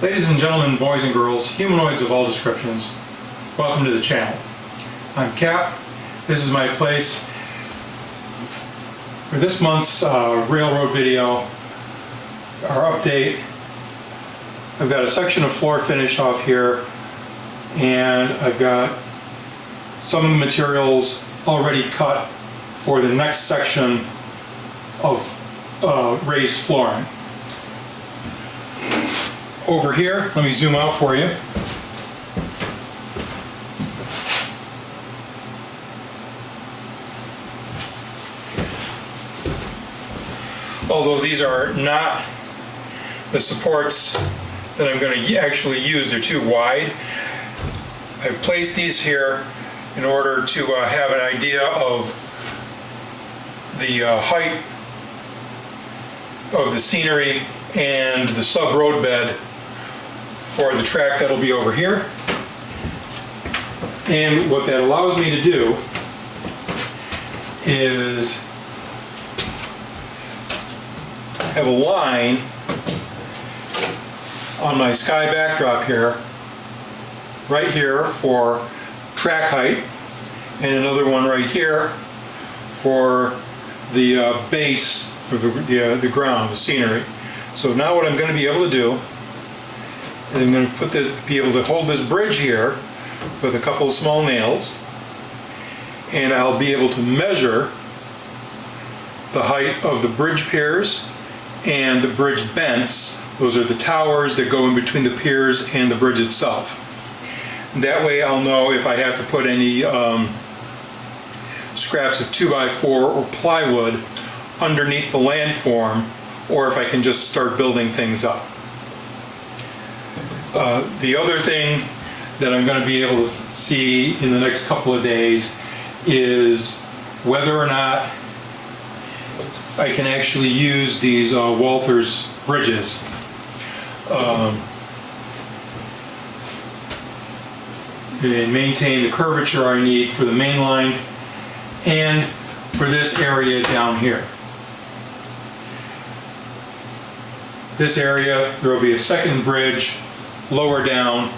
Ladies and gentlemen, boys and girls, humanoids of all descriptions, welcome to the channel. I'm Cap. This is my place. For this month's railroad video, our update, I've got a section of floor finish off here, and I've got some of the materials already cut for the next section of raised flooring. Over here, let me zoom out for you. Although these are not the supports that I'm going to actually use, they're too wide. I've placed these here in order to have an idea of the height of the scenery and the sub-road bed for the track that'll be over here. And what that allows me to do is have a line on my sky backdrop here, right here for track height, and another one right here for the base for the ground, the scenery. So now what I'm going to be able to do is I'm going to be able to hold this bridge here with a couple of small nails, and I'll be able to measure the height of the bridge piers and the bridge bents. Those are the towers that go in between the piers and the bridge itself. That way I'll know if I have to put any scraps of 2x4 or plywood underneath the landform, or if I can just start building things up. The other thing that I'm going to be able to see in the next couple of days is whether or not I can actually use these Walther's bridges. And maintain the curvature I need for the main line and for this area down here. This area, there will be a second bridge lower down,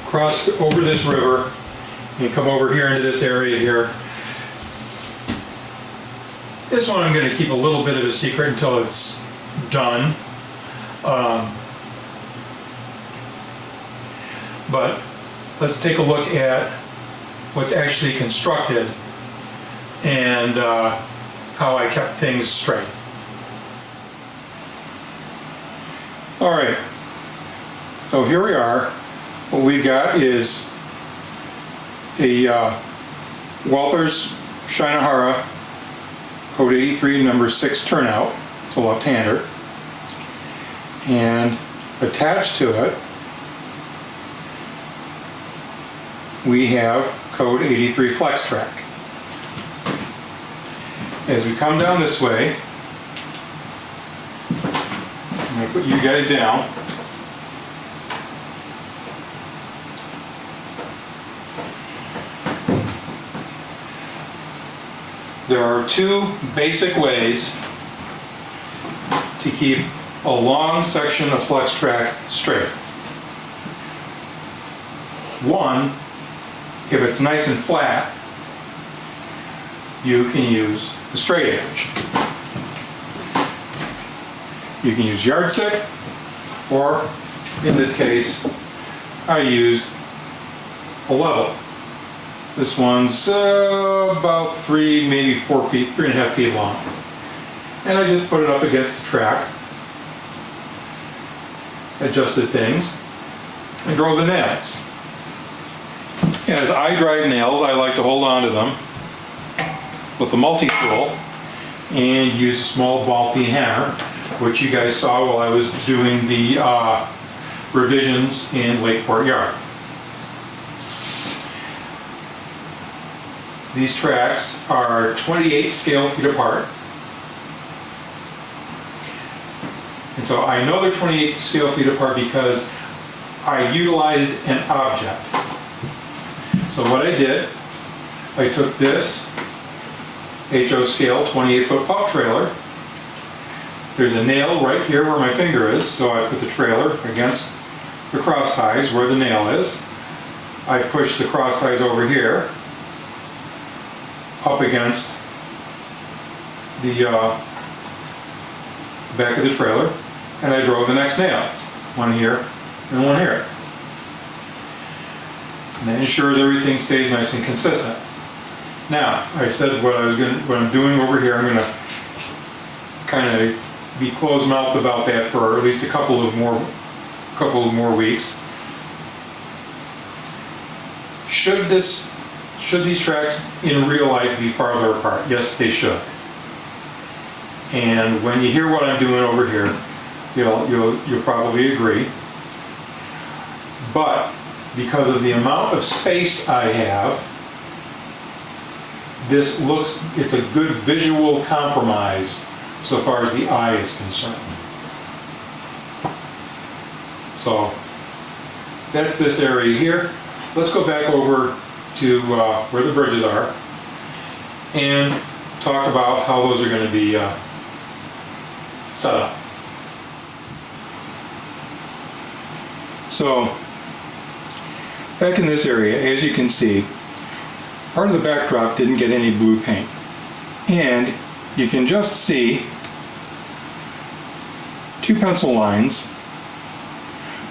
cross over this river, and come over here into this area here. This one I'm going to keep a little bit of a secret until it's done. But let's take a look at what's actually constructed and how I kept things straight. All right, so here we are. What we've got is a Walther's Shinohara Code 83 number 6 turnout. It's a left-hander, and attached to it we have Code 83 Flex Track. As we come down this way, I'm going to put you guys down. There are two basic ways to keep a long section of flex track straight. One, if it's nice and flat, you can use a straight edge. You can use yardstick, or in this case, I used a level. This one's about 3, maybe 4 feet, 3.5 feet long. And I just put it up against the track, adjusted things, and drove the nails. As I drive nails, I like to hold on to them with a multi-tool and use a small ball peen hammer, which you guys saw while I was doing the revisions in Lakeport Yard. These tracks are 28 scale feet apart. And so I know they're 28 scale feet apart because I utilized an object. So what I did, I took this HO scale 28-foot pop trailer, there's a nail right here where my finger is, so I put the trailer against the cross ties where the nail is. I push the cross ties over here up against the back of the trailer, and I drove the next nails, one here and one here. And that ensures everything stays nice and consistent. Now, I said what I'm doing over here, I'm going to kind of be closed-mouthed about that for at least a couple of more weeks. Should these tracks in real life be farther apart? Yes, they should. And when you hear what I'm doing over here, you'll probably agree. But because of the amount of space I have, it's a good visual compromise so far as the eye is concerned. So that's this area here. Let's go back over to where the bridges are and talk about how those are going to be set up. So back in this area, as you can see, part of the backdrop didn't get any blue paint. And you can just see two pencil lines.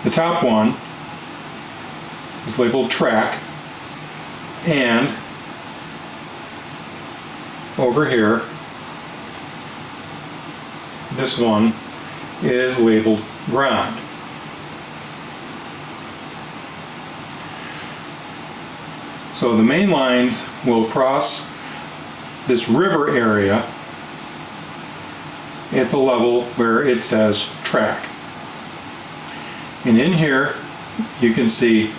The top one is labeled track, and over here, this one is labeled ground. So the main lines will cross this river area at the level where it says track. And in here you can see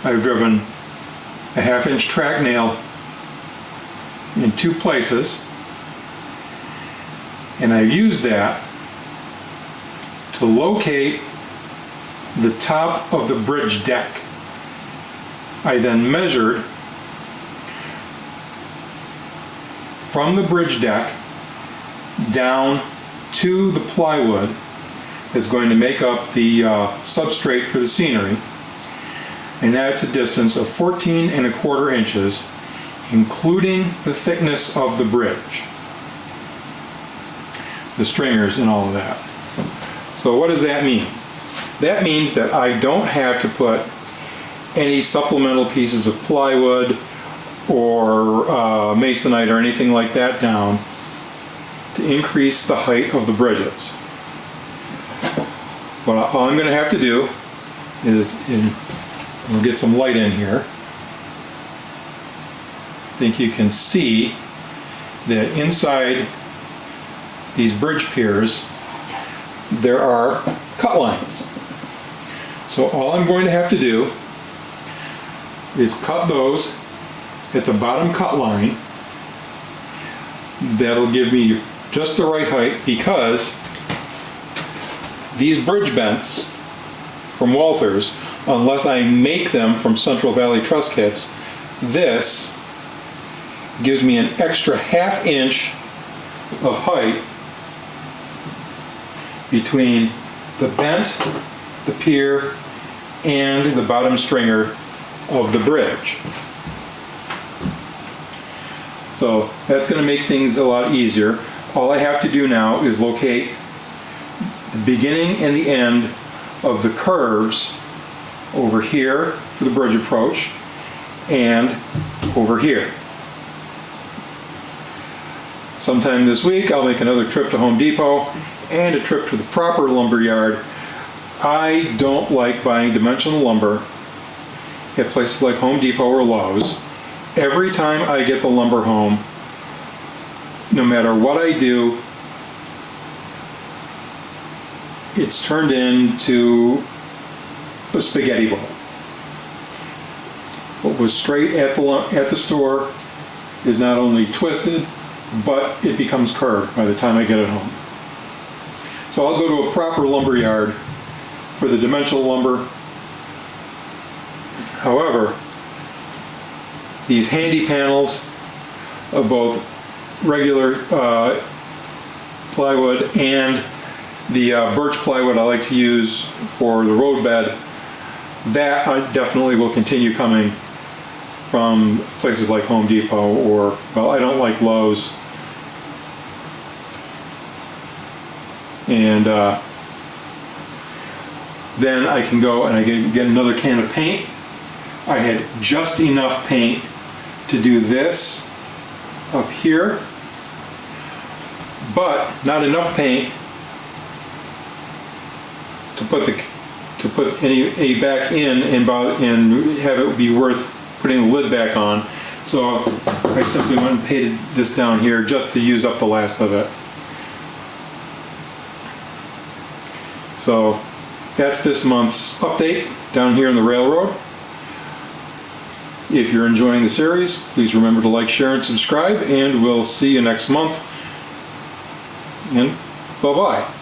I've driven a 1/2 inch track nail in 2 places, and I've used that to locate the top of the bridge deck. I then measured from the bridge deck down to the plywood that's going to make up the substrate for the scenery, and that's a distance of 14¼ inches, including the thickness of the bridge, the stringers and all of that. So what does that mean? That means that I don't have to put any supplemental pieces of plywood or masonite or anything like that down to increase the height of the bridges. All I'm going to have to do is, we'll get some light in here. I think you can see that inside these bridge piers there are cut lines. So all I'm going to have to do is cut those at the bottom cut line. That'll give me just the right height, because these bridge bents from Walthers, unless I make them from Central Valley Truss Kits, this gives me an extra 1/2 inch of height between the bent, the pier, and the bottom stringer of the bridge. So that's going to make things a lot easier. All I have to do now is locate the beginning and the end of the curves over here for the bridge approach and over here. Sometime this week I'll make another trip to Home Depot and a trip to the proper lumber yard. I don't like buying dimensional lumber at places like Home Depot or Lowe's. Every time I get the lumber home, no matter what I do, it's turned into a spaghetti bowl. What was straight at the store is not only twisted, but it becomes curved by the time I get it home. So I'll go to a proper lumber yard for the dimensional lumber. However, these handy panels of both regular plywood and the birch plywood I like to use for the roadbed, that I definitely will continue coming from places like Home Depot or, well, I don't like Lowe's. And then I can go and I can get another can of paint. I had just enough paint to do this up here, but not enough paint to put any back in and have it be worth putting the lid back on. So I simply went and painted this down here just to use up the last of it. So that's this month's update down here in the railroad. If you're enjoying the series, please remember to like, share, and subscribe, and we'll see you next month. And bye-bye.